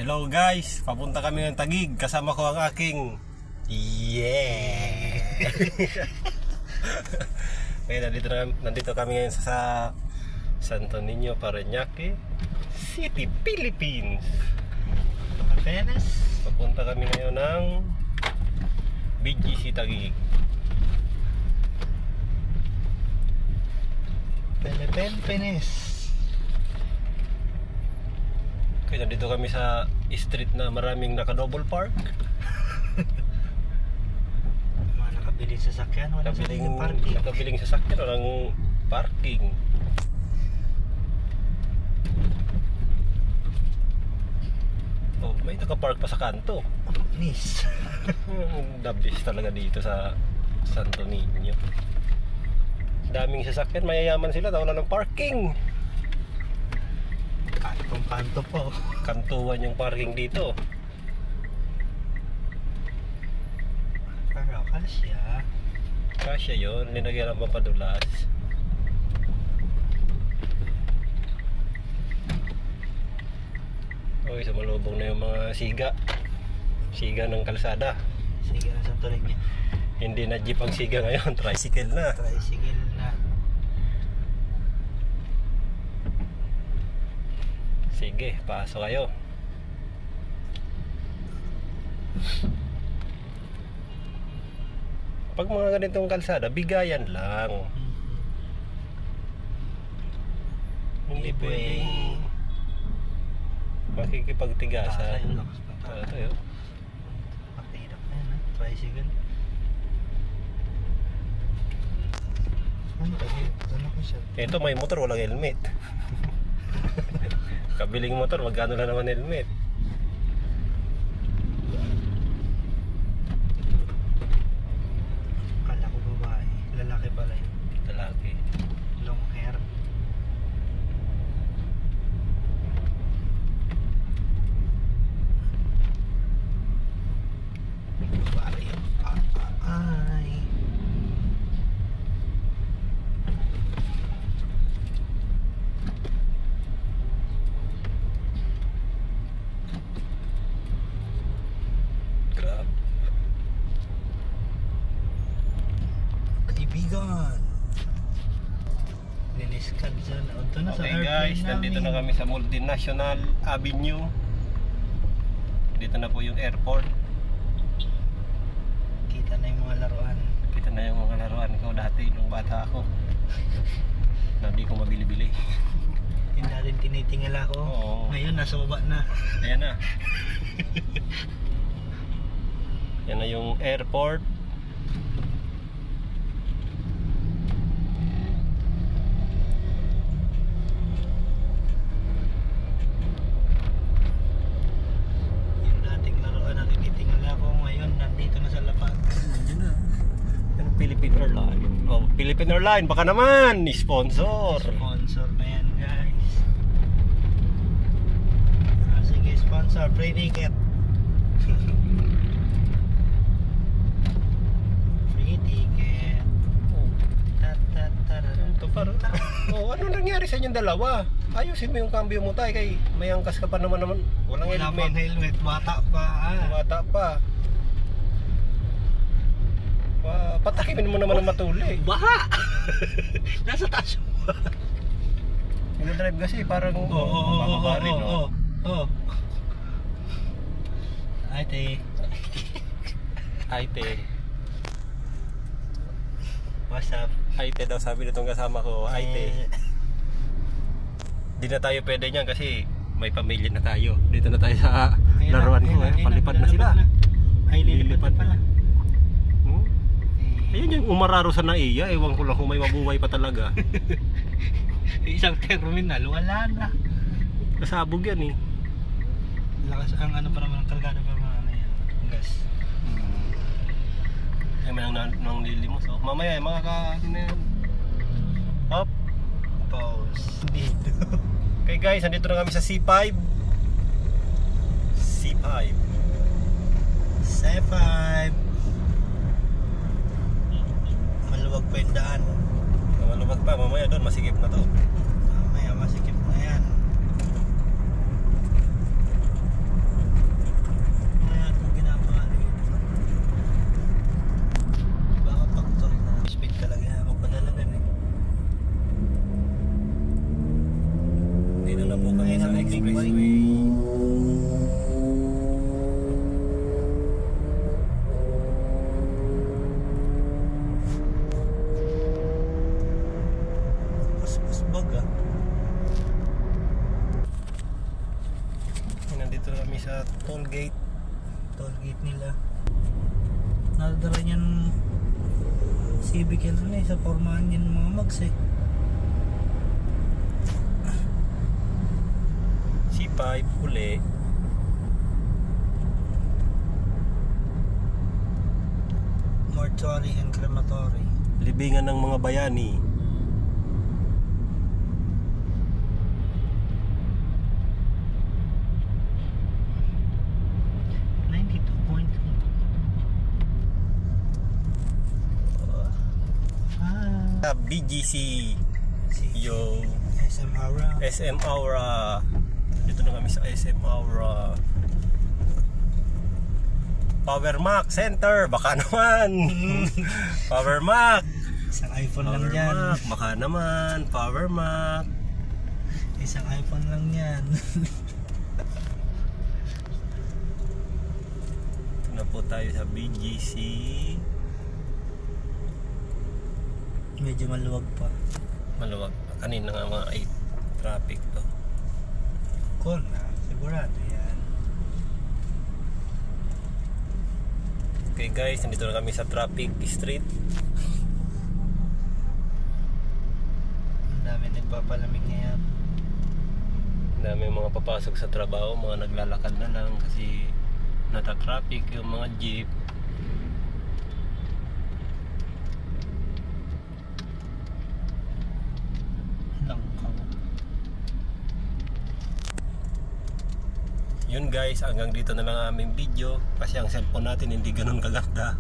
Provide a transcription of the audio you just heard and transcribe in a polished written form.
Hello guys, papunta kami ng Taguig. Kasama ko ang aking ngayon nandito kami ngayon sa Santo Niño, Parañaque City, Philippines. Papunta kami ngayon ng BGC Taguig. Pilipinas. Kaya nandito kami sa street na maraming naka-double park. Mga nakabiling sasakyan, wala sa parking. Nakabiling sasakyan, walang parking. Oh, may naka-park pa sa kanto. Nice. The best talaga dito sa Santo Niño. Daming sasakyan, mayayaman sila, wala ng parking. Kantong kanto po. Kantuan yung parking dito. Pero kasya. Kasya yun, linagyan ng pampadulas. Uy, sumalubong na yung mga siga. Siga ng kalsada. Sige na Santo Niño. Hindi na jeep ang siga ngayon, tricycle na. Tricycle na. Sige, pasok kayo. Pag mga ganitong kalsada, bigayan lang. Hindi pwedeng makikipagtigasan. Ito yun. Matirap na yan, ha? Tricycle. Ano ko siya? Ito may motor, walang helmet. Kabiling motor, magkano lang naman helmet. Kala ko babae. Lalaki pala yun. Lalaki. Long hair. Babae yun. Ay. Grab. Kaibigan. Liliskad dyan. Ito na sa Okay airplane guys, nandito na kami sa Multinational Avenue. Dito na po yung airport. Kita na yung mga laruan. Kita na yung mga laruan ko dati nung bata ako. Na di ko mabili-bili. Hindi natin tinitingala ako. Oo. Ngayon nasa baba na. Ayan na. Yan na yung airport. Yung dating laruan na tinitingala ko ngayon nandito na sa lapag. Yan na. Yan ang Philippine Airline. Oh, Philippine Airline, baka naman sponsor. Sponsor na yan guys. Sige sponsor, free ticket. Free ticket. Ito parang, oh, ano nangyari sa inyong dalawa? Ayusin mo yung cambio mo tayo kay may angkas ka pa naman. Walang Wala pang helmet. helmet, bata pa. Bata pa. Patakimin mo naman ang matuli. Baha! Nasa taas. Nag-drive kasi parang Oo. bababa rin, no? Oo. Ay, te. Ay, te. What's up? Ay, te daw sabi nitong kasama ko. Ay, te. Di na tayo pwede niyan kasi may pamilya na tayo. Dito na tayo sa laruan ko. Palipad na sila. Ay, lilipad pala. Hmm? Ayun yung umararo sa naiya. Ewan ko lang kung may mabuhay pa talaga. Isang terminal, wala na. Kasabog yan eh. Lakas ang ano pa naman ang kargado pa naman ano yan. Gas. Ay, may nang lilimos. Oh. Mamaya, mga yan. Up. Pause. Dito. Okay guys, nandito na kami sa C5. C5. C5. Maluwag pa yung daan. Maluwag pa, mamaya doon masikip na to. Mamaya masikip na yan. Expressway. Pas baga. Nandito na kami sa toll gate. Toll gate nila. Nadadala niyan Civic yan sa pormahan yan mga mags eh. C5 uli. Mortuary and crematory. Libingan ng mga bayani. BGC. Yo. SM Aura. SM Aura. Dito na kami sa SM Aura. Power Mac Center. Baka naman. Power Mac. Isang iPhone lang Power yan. Mac. Baka naman. Power Mac. Isang iPhone lang yan. Ito na po tayo sa BGC. Medyo maluwag pa. Maluwag. Kanina nga mga 8 traffic to. Cool na. Sigurado yan. Okay guys, nandito na kami sa traffic street. Ang dami nagpapalamig ngayon. Ang dami mga papasok sa trabaho, mga naglalakad na lang kasi nata-traffic yung mga jeep. Langkaw. Yun guys, hanggang dito na lang ang aming video kasi ang cellphone natin hindi ganun kaganda.